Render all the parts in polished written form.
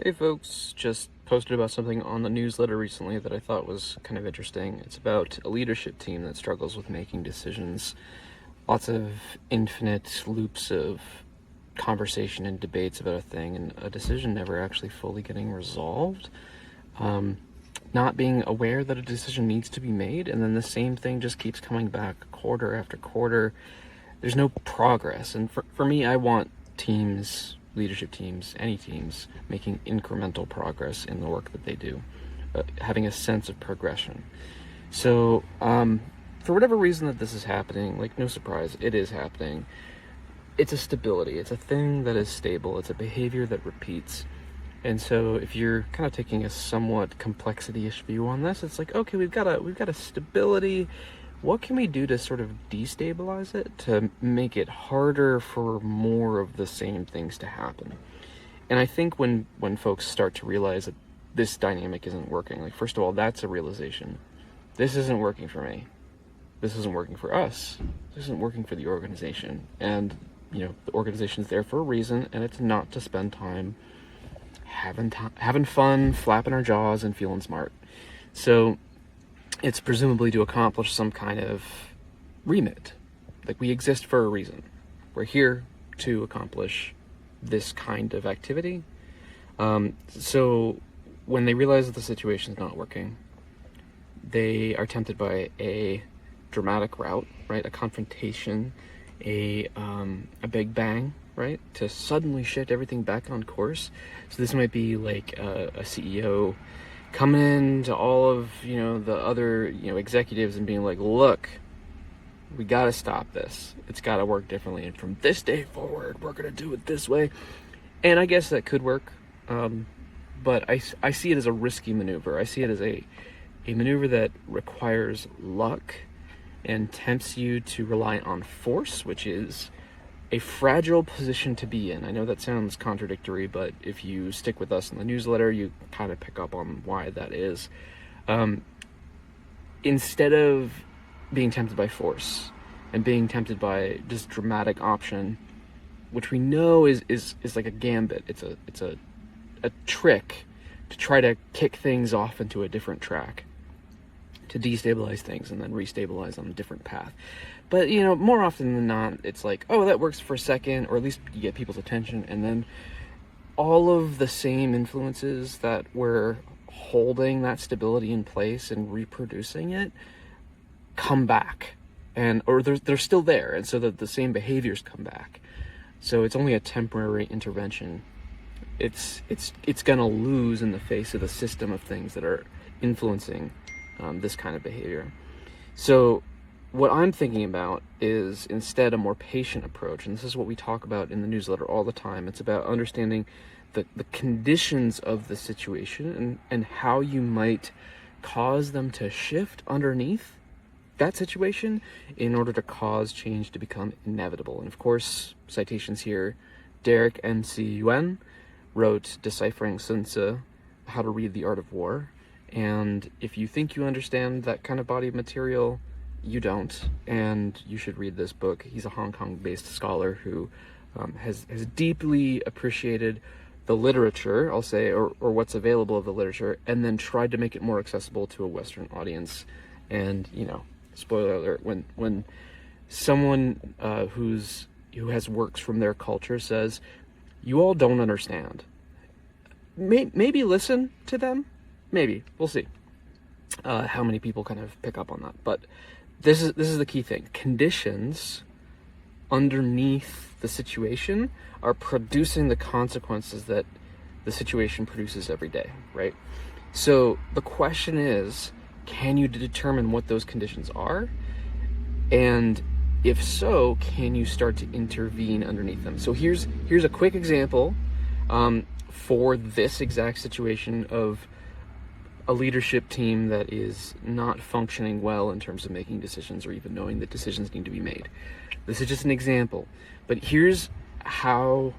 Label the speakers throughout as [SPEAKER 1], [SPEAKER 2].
[SPEAKER 1] Hey folks, just posted about something on the newsletter recently that I thought was kind of interesting. It's about a leadership team that struggles with making decisions. Lots of infinite loops of conversation and debates about a thing, and a decision never actually fully getting resolved. Not being aware that a decision needs to be made, and then the same thing just keeps coming back quarter after quarter. There's no progress, and for me, I want teams, leadership teams, any teams, making incremental progress in the work that they do, having a sense of progression. So, for whatever reason that this is happening, like, no surprise, it is happening. It's a stability. It's a thing that is stable. It's a behavior that repeats. And so if you're kind of taking a somewhat complexity-ish view on this, it's like, okay, we've got a stability. What can we do to sort of destabilize it, to make it harder for more of the same things to happen? And I think when folks start to realize that this dynamic isn't working, like, first of all, that's a realization. This isn't working for me. This isn't working for us. This isn't working for the organization. And, the organization's there for a reason, and it's not to spend time having fun, flapping our jaws, and feeling smart. So it's presumably to accomplish some kind of remit. Like, we exist for a reason. We're here to accomplish this kind of activity. So when they realize that the situation's not working, they are tempted by a dramatic route, right? A confrontation, a big bang, right? To suddenly shift everything back on course. So this might be like a CEO coming in to all of, the other, executives and being like, look, we got to stop this. It's got to work differently. And from this day forward, we're going to do it this way. And I guess that could work. But I see it as a risky maneuver. I see it as a maneuver that requires luck and tempts you to rely on force, which is a fragile position to be in. I know that sounds contradictory, but if you stick with us in the newsletter, you kind of pick up on why that is. Instead of being tempted by force and being tempted by this dramatic option, which we know is like a gambit, it's a trick to try to kick things off into a different track, to destabilize things and then restabilize on a different path. But, more often than not, it's like, oh, that works for a second, or at least you get people's attention, and then all of the same influences that were holding that stability in place and reproducing it come back, or they're still there, and so that the same behaviors come back. So it's only a temporary intervention. It's gonna lose in the face of the system of things that are influencing this kind of behavior. So what I'm thinking about is instead a more patient approach, and this is what we talk about in the newsletter all the time. It's about understanding the conditions of the situation and how you might cause them to shift underneath that situation in order to cause change to become inevitable. And of course, citations here, Derek M.C. Yuen wrote Deciphering Sun Tzu, How to Read the Art of War. And if you think you understand that kind of body of material, you don't, and you should read this book. He's a Hong Kong-based scholar who has deeply appreciated the literature, I'll say, or what's available of the literature, and then tried to make it more accessible to a Western audience. And, spoiler alert, when someone who has works from their culture says, you all don't understand, maybe listen to them. Maybe. We'll see how many people kind of pick up on that. But this is the key thing. Conditions underneath the situation are producing the consequences that the situation produces every day, right? So the question is, can you determine what those conditions are? And if so, can you start to intervene underneath them? So here's a quick example for this exact situation of a leadership team that is not functioning well in terms of making decisions or even knowing that decisions need to be made. This is just an example, but here's how,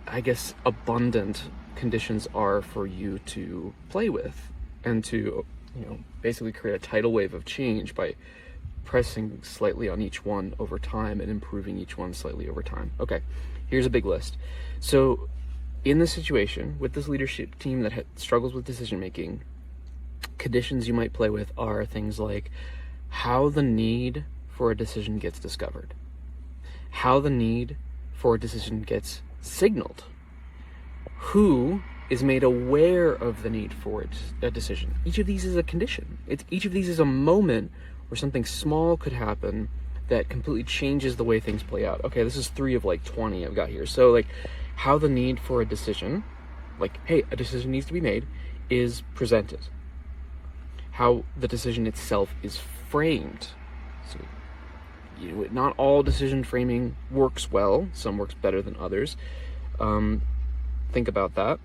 [SPEAKER 1] I guess, abundant conditions are for you to play with and to, basically create a tidal wave of change by pressing slightly on each one over time and improving each one slightly over time. Okay, here's a big list. So in this situation with this leadership team that struggles with decision making, conditions you might play with are things like how the need for a decision gets discovered, how the need for a decision gets signaled, who is made aware of the need for a decision. Each of these is a condition. Each of these is a moment where something small could happen that completely changes the way things play out. Okay, this is 3 of like 20 I've got here. So like how the need for a decision, like, hey, a decision needs to be made, is presented. How the decision itself is framed. So, not all decision framing works well. Some works better than others. Think about that.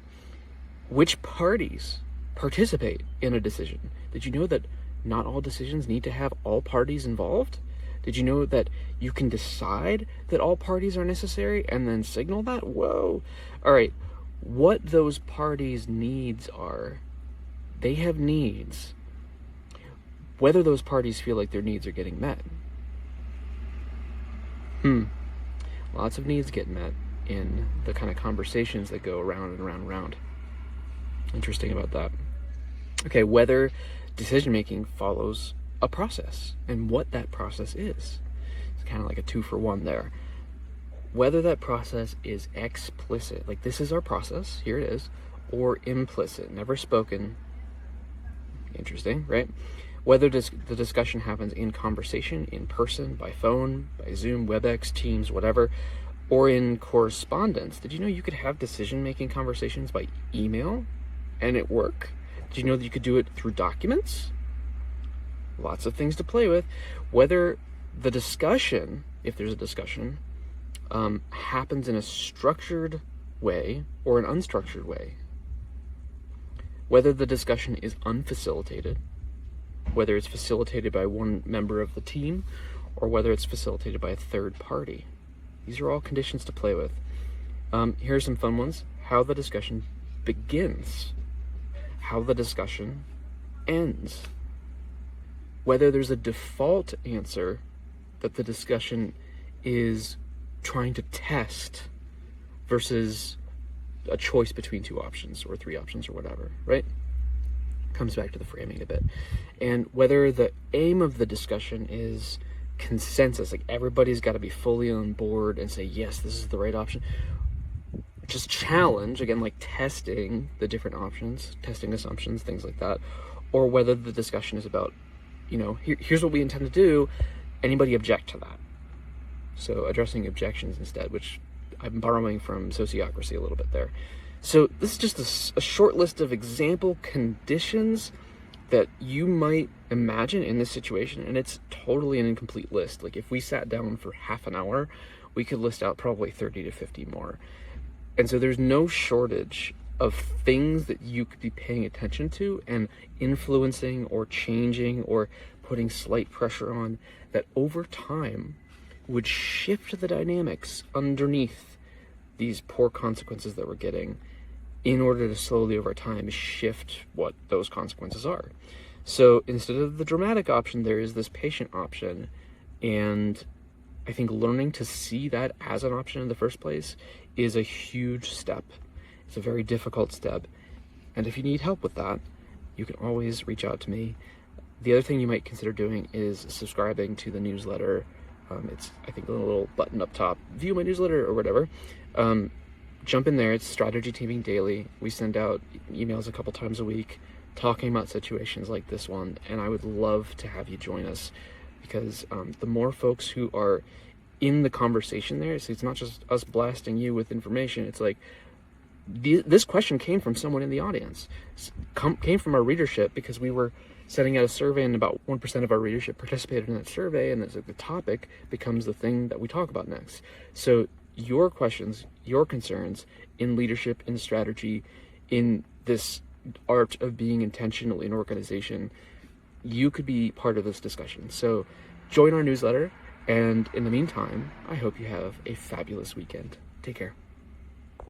[SPEAKER 1] Which parties participate in a decision? Did you know that not all decisions need to have all parties involved? Did you know that you can decide that all parties are necessary and then signal that? Whoa. All right. What those parties' needs are, they have needs. Whether those parties feel like their needs are getting met. Lots of needs get met in the kind of conversations that go around and around and around. Interesting about that. Okay, whether decision-making follows a process and what that process is. It's kind of like a 2-for-1 there. Whether that process is explicit, like this is our process, here it is, or implicit, never spoken. Interesting, right? Whether the discussion happens in conversation, in person, by phone, by Zoom, WebEx, Teams, whatever, or in correspondence. Did you know you could have decision-making conversations by email and it work? Did you know that you could do it through documents? Lots of things to play with. Whether the discussion, if there's a discussion, happens in a structured way or an unstructured way. Whether the discussion is unfacilitated, whether it's facilitated by one member of the team, or whether it's facilitated by a third party. These are all conditions to play with. Here are some fun ones. How the discussion begins. How the discussion ends. Whether there's a default answer that the discussion is trying to test versus a choice between 2 options or 3 options or whatever, right? Comes back to the framing a bit. And whether the aim of the discussion is consensus, like everybody's got to be fully on board and say, yes, this is the right option. Just challenge, again, like testing the different options, testing assumptions, things like that. Or whether the discussion is about, here's what we intend to do. Anybody object to that? So addressing objections instead, which I'm borrowing from Sociocracy a little bit there. So this is just a short list of example conditions that you might imagine in this situation, and it's totally an incomplete list. Like if we sat down for half an hour, we could list out probably 30 to 50 more. And so there's no shortage of things that you could be paying attention to and influencing or changing or putting slight pressure on that over time would shift the dynamics underneath these poor consequences that we're getting in order to slowly over time shift what those consequences are. So instead of the dramatic option, there is this patient option. And I think learning to see that as an option in the first place is a huge step. It's a very difficult step. And if you need help with that, you can always reach out to me. The other thing you might consider doing is subscribing to the newsletter. It's, I think, a little button up top, view my newsletter or whatever. Jump in there. It's Strategy Teaming Daily. We send out emails a couple times a week talking about situations like this one, and I would love to have you join us because the more folks who are in the conversation there, so it's not just us blasting you with information. It's like this question came from someone in the audience, came from our readership because we were sending out a survey and about 1% of our readership participated in that survey, and it's like the topic becomes the thing that we talk about next. So your questions, your concerns in leadership, in strategy, in this art of being intentional in organization, you could be part of this discussion. So join our newsletter, and in the meantime, I hope you have a fabulous weekend. Take care.